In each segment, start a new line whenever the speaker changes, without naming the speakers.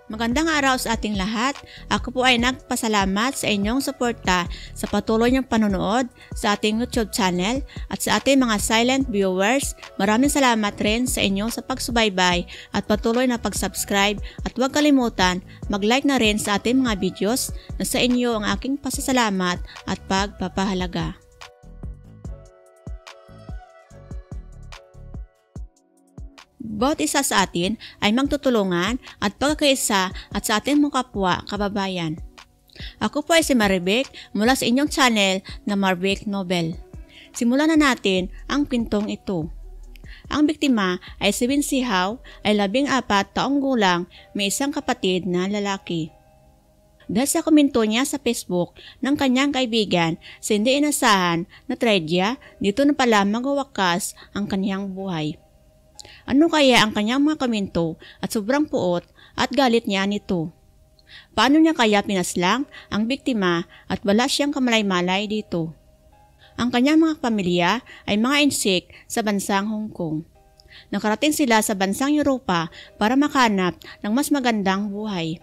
Magandang araw sa ating lahat. Ako po ay nagpasalamat sa inyong suporta sa patuloy niyong panonood sa ating YouTube channel at sa ating mga silent viewers. Maraming salamat rin sa inyo sa pagsubaybay at patuloy na pag-subscribe at huwag kalimutan mag-like na rin sa ating mga videos na sa inyo ang aking pasasalamat at pagpapahalaga. Bawat isa sa atin ay magtutulungan at pagkakaisa at sa ating mga kapwa kababayan. Ako po ay si Maribec mula sa inyong channel na Maribec Novel. Simulan na natin ang kwentong ito. Ang biktima ay si Wincy Hao, ay 14 taong gulang, may isang kapatid na lalaki. Dahil sa komento niya sa Facebook ng kanyang kaibigan sa hindi inasahan na tragedya, dito na pala magwawakas ang kanyang buhay. Ano kaya ang kanyang mga komento at sobrang puot at galit niya nito? Paano niya kaya pinaslang ang biktima at wala siyang kamalay-malay dito? Ang kanyang mga pamilya ay mga insik sa bansang Hong Kong. Nakarating sila sa bansang Europa para makahanap ng mas magandang buhay.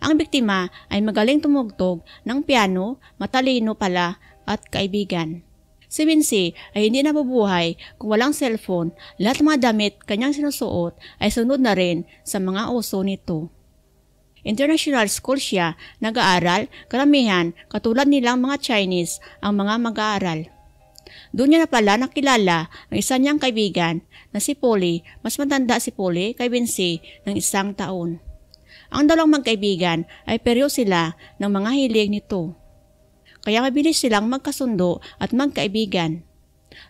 Ang biktima ay magaling tumugtog ng piano, matalino pala at kaibigan. Si Wincy ay hindi nabubuhay kung walang cellphone. Lahat ng mga damit kanyang sinusuot ay sunod na rin sa mga uso nito. International school siya nag-aaral, karamihan katulad nilang mga Chinese ang mga mag-aaral. Doon niya na pala nakilala ang isa niyang kaibigan na si Polly. Mas matanda si Polly kay Wincy ng 1 taon. Ang dalawang magkaibigan ay pareho sila ng mga hilig nito. Kaya mabilis silang magkasundo at magkaibigan.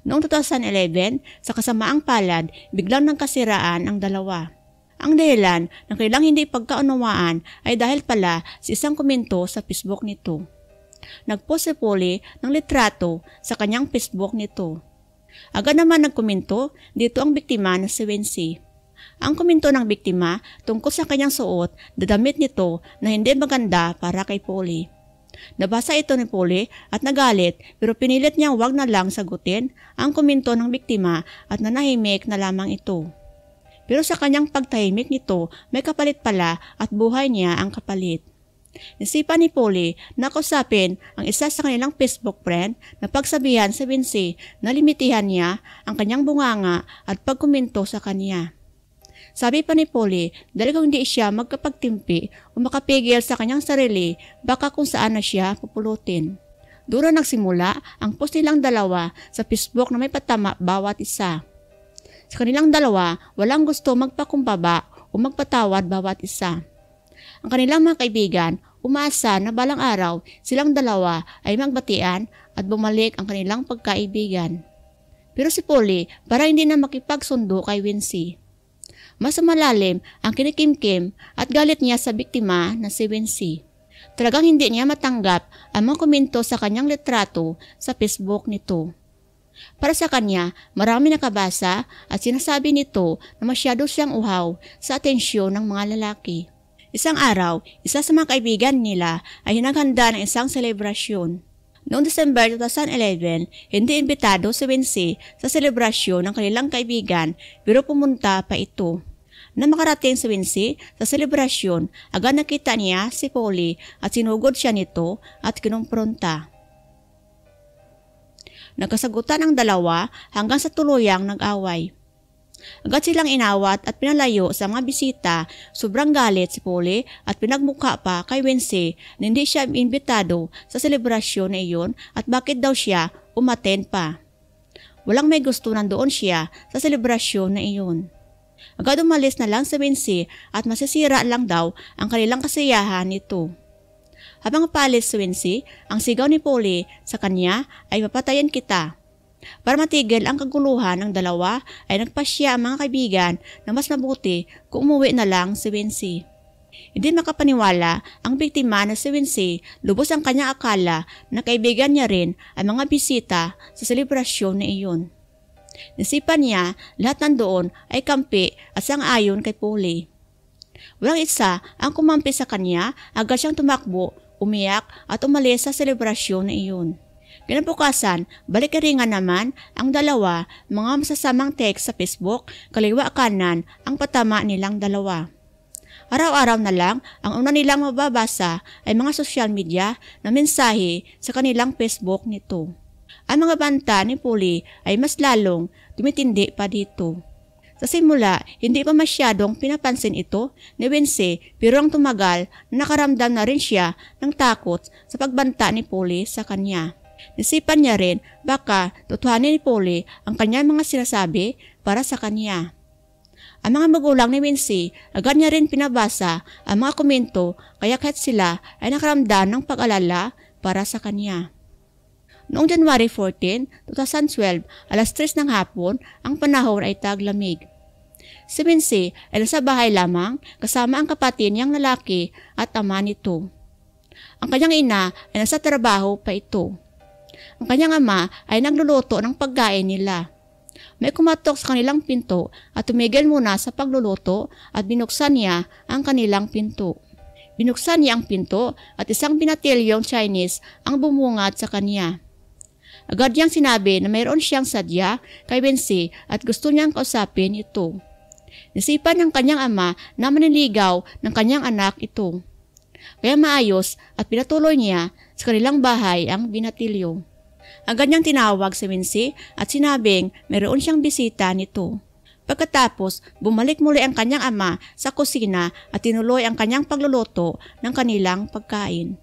Noong 2011, sa kasamaang palad, biglang nagkasiraan ang dalawa. Ang dahilan ng kailang hindi pagkaunawaan ay dahil pala sa isang komento sa Facebook nito. Nagpost si Polly ng litrato sa kanyang Facebook nito. Agad naman nagkomento dito ang biktima na si Wincy. Ang komento ng biktima tungkol sa kanyang suot, dadamit nito na hindi maganda para kay Polly. Nabasa ito ni Polly at nagalit pero pinilit niyang wag na lang sagutin ang komento ng biktima at nanahimik na lamang ito. Pero sa kanyang pagtahimik nito may kapalit pala at buhay niya ang kapalit. Isipan ni Polly na kausapin ang isa sa kanilang Facebook friend na pagsabihan sa Wincy na limitihan niya ang kanyang bunganga at pagkomento sa kanya. Sabi pa ni Polly, dahil kung hindi siya magkapagtimpi o makapigil sa kanyang sarili, baka kung saan na siya pupulutin. Doon na nagsimula ang post nilang dalawa sa Facebook na may patama bawat isa. Sa kanilang dalawa, walang gusto magpakumbaba o magpatawad bawat isa. Ang kanilang mga kaibigan, umaasa na balang araw silang dalawa ay magbatian at bumalik ang kanilang pagkaibigan. Pero si Polly para hindi na makipagsundo kay Wincy. Mas malalim ang kinikimkim at galit niya sa biktima na si Wincy. Talagang hindi niya matanggap ang mga komento sa kanyang litrato sa Facebook nito. Para sa kanya, marami nakabasa at sinasabi nito na masyado siyang uhaw sa atensyon ng mga lalaki. Isang araw, isa sa mga kaibigan nila ay naghanda ng isang selebrasyon. Noong December 2011, hindi imbitado si Wincy sa selebrasyon ng kanilang kaibigan pero pumunta pa ito. Na makarating si Wincy sa selebrasyon, agad nakita niya si Polly at sinugod siya nito at kinumpronta. Nagkasagutan ang dalawa hanggang sa tuluyang nag-away. Agad silang inawat at pinalayo sa mga bisita. Sobrang galit si Polly at pinagmukha pa kay Wincy na hindi siya imbitado sa selebrasyon na iyon at bakit daw siya umattend pa. Walang may gusto nandoon siya sa selebrasyon na iyon. Agad umalis na lang si Wincy at masisira lang daw ang kanilang kasiyahan nito. Habang paalis si Wincy, ang sigaw ni Polly sa kanya ay papatayin kita. Para matigil ang kaguluhan ng dalawa ay nagpasya ang mga kaibigan na mas mabuti kung umuwi na lang si Wincy. Hindi makapaniwala ang biktima na si Wincy, lubos ang kanyang akala na kaibigan niya rin ang mga bisita sa selebrasyon na iyon. Nasipan niya lahat nandoon ay kampi at sang-ayon kay Polly. Walang isa ang kumampi sa kanya, agad siyang tumakbo, umiyak at umalis sa selebrasyon na iyon. Kinabukasan, balik-iringan naman ang dalawa, mga masasamang text sa Facebook, kaliwa kanan ang patama nilang dalawa. Araw-araw na lang, ang una nilang mababasa ay mga social media na mensahe sa kanilang Facebook nito. Ang mga banta ni Polly ay mas lalong tumitindi pa dito. Sa simula, hindi pa masyadong pinapansin ito ni Wincy pero ang tumagal na nakaramdam na rin siya ng takot sa pagbanta ni Polly sa kanya. Nisipan niya rin baka tutuhanin ni Polly ang kanyang mga sinasabi para sa kanya. Ang mga magulang ni Wincy, agad niya rin pinabasa ang mga komento kaya kahit sila ay nakaramdam ng pag-alala para sa kanya. Noong January 14, 2012, alas 3 ng hapon, ang panahon ay taglamig. Si Wincy ay nasa bahay lamang kasama ang kapatid niyang lalaki at ama nito. Ang kanyang ina ay nasa trabaho pa ito. Ang kanyang ama ay nagluluto ng pagkain nila. May kumatok sa kanilang pinto at tumigil muna sa pagluluto at binuksan niya ang kanilang pinto. Binuksan niya ang pinto at isang binatilyong Chinese ang bumungad sa kanya. Agad niyang sinabi na mayroon siyang sadya kay Wincy at gusto niyang kausapin ito. Nisipan ng kanyang ama na maniligaw ng kanyang anak ito. Kaya maayos at pinatuloy niya sa kanilang bahay ang binatilyo. Agad niyang tinawag si Wincy at sinabing mayroon siyang bisita nito. Pagkatapos, bumalik muli ang kanyang ama sa kusina at tinuloy ang kanyang pagluluto ng kanilang pagkain.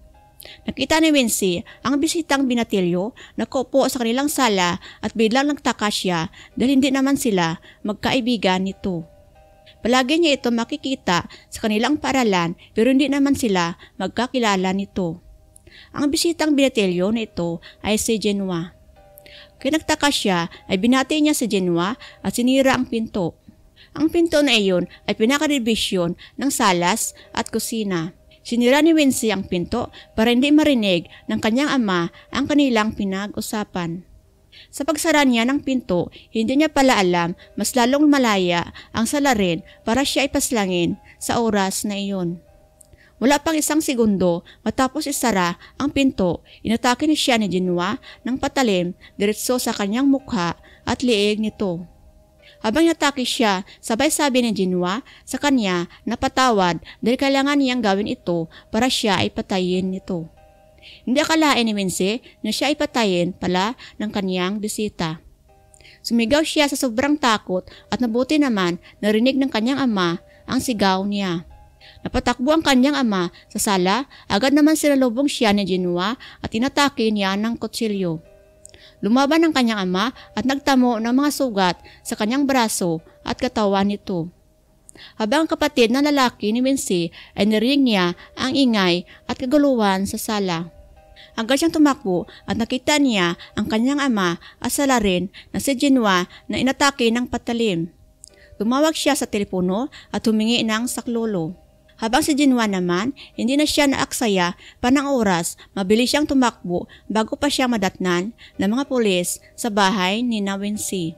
Nakita ni Wincy ang bisitang binatilyo na kaupo sa kanilang sala at biglang nagtaka siya dahil hindi naman sila magkaibigan nito. Palagi niya ito makikita sa kanilang paaralan pero hindi naman sila magkakilala nito. Ang bisitang binatilyo na ito ay si Genoa. Kaya nagtaka siya ay binati niya si Genoa at sinira ang pinto. Ang pinto na iyon ay pinakadibisyon ng salas at kusina. Sinira ni Wincy ang pinto para hindi marinig ng kanyang ama ang kanilang pinag-usapan. Sa pagsara niya ng pinto, hindi niya pala alam mas lalong malaya ang salarin para siya ipaslangin sa oras na iyon. Wala pang isang segundo matapos isara ang pinto, inatake ni siya ni Genoa ng patalim diretso sa kanyang mukha at liig nito. Habang inatake siya, sabay sabi ni Genoa sa kanya na patawad dahil kailangan niyang gawin ito para siya ay patayin nito. Hindi akalain ni Wincy na siya ay patayin pala ng kanyang bisita. Sumigaw siya sa sobrang takot at nabuti naman narinig ng kanyang ama ang sigaw niya. Napatakbo ang kanyang ama sa sala, agad naman sinalubong siya ni Genoa at inatake niya ng kutsilyo. Lumaban ang kanyang ama at nagtamo ng mga sugat sa kanyang braso at katawan nito. Habang ang kapatid na lalaki ni Wincy ay narinig niya ang ingay at kaguluhan sa sala. Agad siyang tumakbo at nakita niya ang kanyang ama at salarin na si Genoa na inatake ng patalim. Tumawag siya sa telepono at humingi ng saklolo. Habang si Genoa naman, hindi na siya naaksaya pa ng oras, mabilis siyang tumakbo bago pa siya madatnan ng mga pulis sa bahay ni Wincy.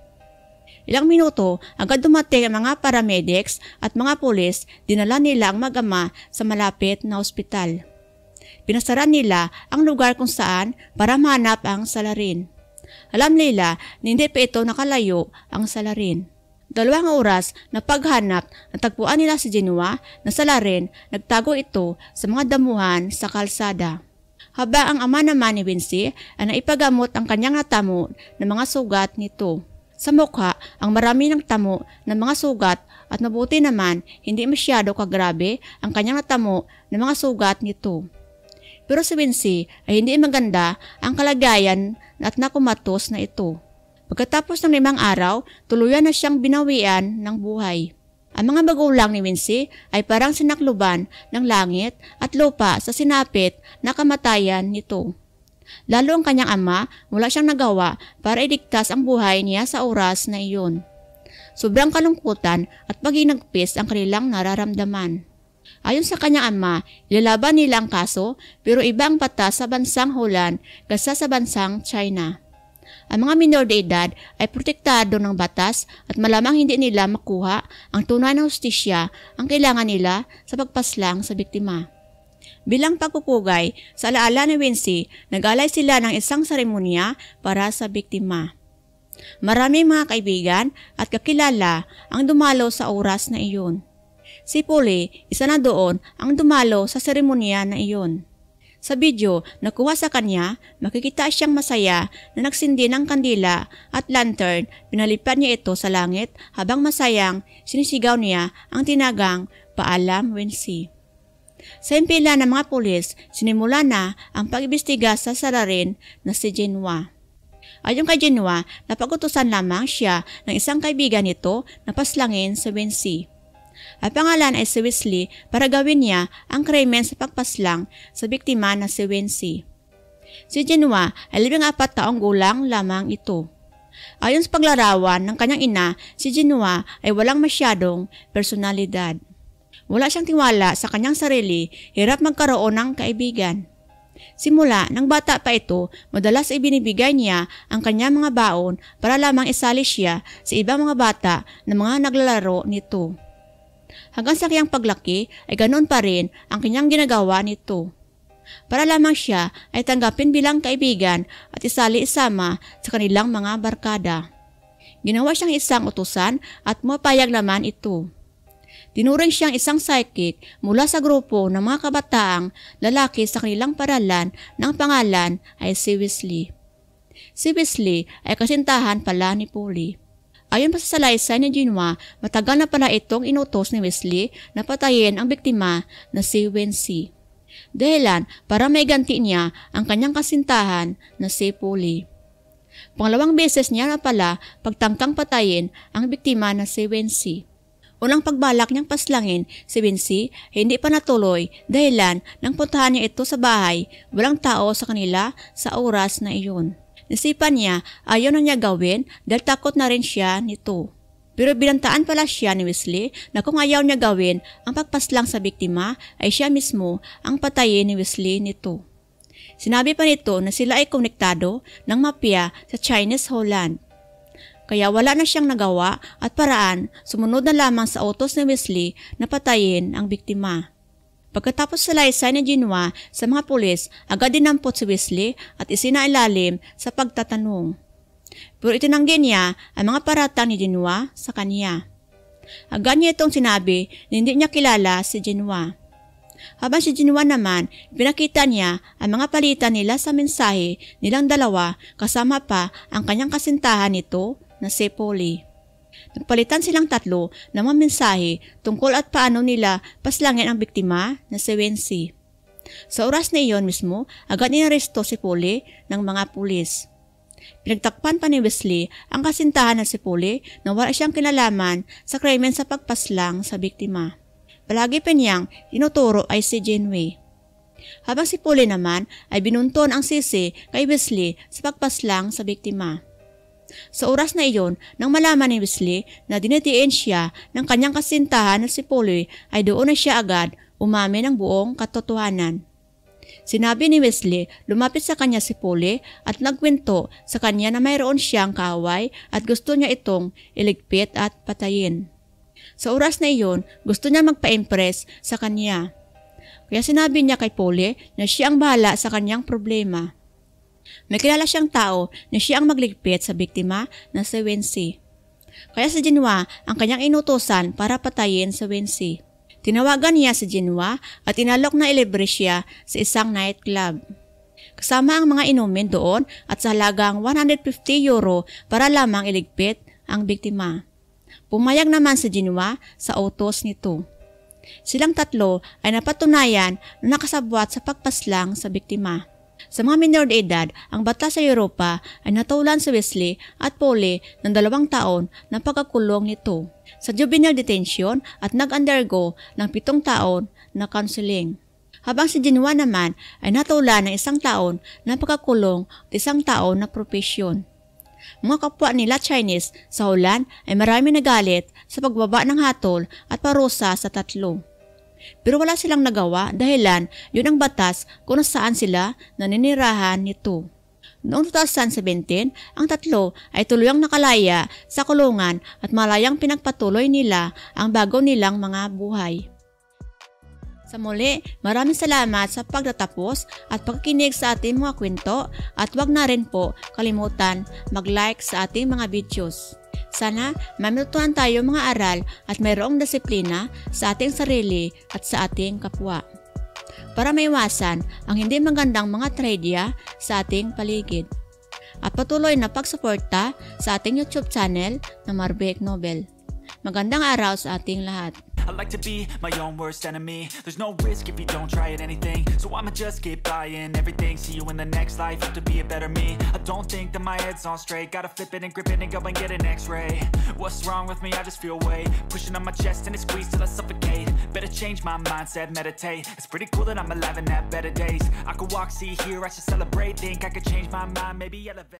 Ilang minuto, agad dumating ang mga paramedics at mga pulis, dinala nila ang mag-ama sa malapit na ospital. Pinasara nila ang lugar kung saan para mahanap ang salarin. Alam nila na hindi pa ito nakalayo ang salarin. 2 oras na paghanap, natagpuan nila si Genoa na salarin, nagtago ito sa mga damuhan sa kalsada. Habang ang ama naman ni Wincy ay naipagamot ang kanyang natamo ng mga sugat nito. Sa mukha, ang marami ng tamo ng mga sugat at mabuti naman hindi masyado kagrabe ang kanyang natamo ng mga sugat nito. Pero si Wincy ay hindi maganda ang kalagayan at nakumatos na ito. Pagkatapos ng 5 araw, tuluyan na siyang binawian ng buhay. Ang mga magulang ni Wincy ay parang sinakluban ng langit at lupa sa sinapit na kamatayan nito. Lalo ang kanyang ama, wala siyang nagawa para iligtas ang buhay niya sa oras na iyon. Sobrang kalungkutan at paginagpis ang kanilang nararamdaman. Ayon sa kanyang ama, ilalaban nila ang kaso pero iba ang batas sa bansang Holland kaysa sa bansang China. Ang mga minor de edad ay protektado ng batas at malamang hindi nila makuha ang tunay na hustisya ang kailangan nila sa pagpaslang sa biktima. Bilang pagpupugay sa alaala ni Wincy, nag-alay sila ng isang seremonya para sa biktima. Maraming mga kaibigan at kakilala ang dumalo sa oras na iyon. Si Polly, isa na doon ang dumalo sa seremonya na iyon. Sa video, nakuha sa kanya, makikita siyang masaya na nagsindi ng kandila at lantern, pinalipad niya ito sa langit habang masayang sinisigaw niya ang tinagang Paalam Wensi. Sa impila ng mga pulis, sinimula na ang pag-imbestiga sa salarin na si Jinhua. Ayon kay Jinhua, napag-utusan lamang siya ng isang kaibigan nito na paslangin si Wensi. Ang pangalan ay si Wesley para gawin niya ang krimen sa pagpaslang sa biktima na si Wensi. Si Jinhua ay 14 taong gulang lamang ito. Ayon sa paglarawan ng kanyang ina, si Jinhua ay walang masyadong personalidad. Wala siyang tiwala sa kanyang sarili, hirap magkaroon ng kaibigan. Simula nang bata pa ito, madalas ibinibigay niya ang kanyang mga baon para lamang isali siya sa ibang mga bata na mga naglalaro nito. Hanggang sa kanyang paglaki ay ganoon pa rin ang kanyang ginagawa nito. Para lamang siya ay tanggapin bilang kaibigan at isali isama sa kanilang mga barkada. Ginawa siyang isang utusan at mapayag naman ito. Tinuring siyang isang psychic mula sa grupo ng mga kabataang lalaki sa kanilang paralan na ang pangalan ay si Wesley. Si Wesley ay kasintahan pala ni Polly. Ayon pa sa salaysay ni Jinhua, matagal na pala itong inutos ni Wesley na patayin ang biktima na si Wensi. Dahilan para may ganti niya ang kanyang kasintahan na si Polly. Pangalawang beses niya na pala pagtangkang patayin ang biktima na si Wensi. Unang pagbalak niyang paslangin si Wensi hindi pa natuloy dahilan nang puntahan niya ito sa bahay, walang tao sa kanila sa oras na iyon. Nasipan niya ayaw na niya gawin dahil takot na rin siya nito. Pero binantaan pala siya ni Wesley na kung ayaw niya gawin ang pagpaslang sa biktima ay siya mismo ang patayin ni Wesley nito. Sinabi pa nito na sila ay konektado ng mafia sa Chinese Holland. Kaya wala na siyang nagawa at paraan, sumunod na lamang sa utos ni Wesley na patayin ang biktima. Pagkatapos sa salaysay ni Jinhua sa mga pulis, agad dinampot si Wesley at isinailalim sa pagtatanong. Pero itinanggi niya ang mga paratang ni Jinhua sa kanya. Agad niya itong sinabi na hindi niya kilala si Jinhua. Habang si Jinhua naman, pinakita niya ang mga palitan nila sa mensahe nilang dalawa kasama pa ang kanyang kasintahan nito na si Polly. Nagpalitan silang tatlo ng mga mensahe tungkol at paano nila paslangin ang biktima na si Wensi. Sa oras na iyon mismo, agad inaresto si Polly ng mga pulis. Pinagtakpan pa ni Wesley ang kasintahan na si Polly na wala siyang kinalaman sa krimen sa pagpaslang sa biktima. Palagi pa niyang tinuturo ay si Jinhua. Habang si Polly naman ay binunton ang sisi kay Wesley sa pagpaslang sa biktima. Sa oras na iyon, nang malaman ni Wesley na dinidiin siya ng kanyang kasintahan na si Polly, ay doon na siya agad umamin ng buong katotohanan. Sinabi ni Wesley, lumapit sa kanya si Polly at nagkwento sa kanya na mayroon siyang kaaway at gusto niya itong iligpit at patayin. Sa oras na iyon, gusto niya magpa-impress sa kanya. Kaya sinabi niya kay Polly na siya ang bahala sa kanyang problema. May kilala siyang tao na siya ang magligpit sa biktima na si Wensi. Kaya si Jinhua ang kanyang inutusan para patayin si Wensi. Tinawagan niya si Jinhua at inalok na ilibre siya sa isang nightclub. Kasama ang mga inumin doon at sa halagang €150 para lamang iligpit ang biktima. Pumayag naman si Jinhua sa utos nito. Silang tatlo ay napatunayan na nakasabwat sa pagpaslang sa biktima. Sa mga minor de edad, ang batas sa Europa ay natulan si Wesley at Polly ng 2 taon na pagkakulong nito sa juvenile detention at nag-undergo ng 7 taon na counseling. Habang si Jinhua naman ay natulan ng 1 taon na pagkakulong at 1 taon na probation. Mga kapwa nila Chinese sa Holland ay marami nagalit sa pagbaba ng hatol at parusa sa tatlo. Pero wala silang nagawa dahilan yun ang batas kung saan sila naninirahan nito. Noong 2017, ang tatlo ay tuluyang nakalaya sa kulungan at malayang pinagpatuloy nila ang bago nilang mga buhay. Sa muli, maraming salamat sa pagtatapos at pagkikinig sa ating mga kwento at huwag na rin po kalimutan mag-like sa ating mga videos. Sana matutunan tayo mga aral at mayroong disiplina sa ating sarili at sa ating kapwa, para maiwasan ang hindi magandang mga trahedya sa ating paligid. At patuloy na pagsuporta sa ating YouTube channel na Marvic Nobel. Magandang araw sa ating lahat.
I like to be my own worst enemy. There's no risk if you don't try at anything, so I'ma just keep buying everything. See you in the next life, have to be a better me. I don't think that my head's on straight. Gotta flip it and grip it and go and get an x-ray. What's wrong with me? I just feel weight pushing on my chest and it squeezes till I suffocate. Better change my mindset, meditate. It's pretty cool that I'm alive and have better days. I could walk, see, hear, I should celebrate. Think I could change my mind, maybe elevate.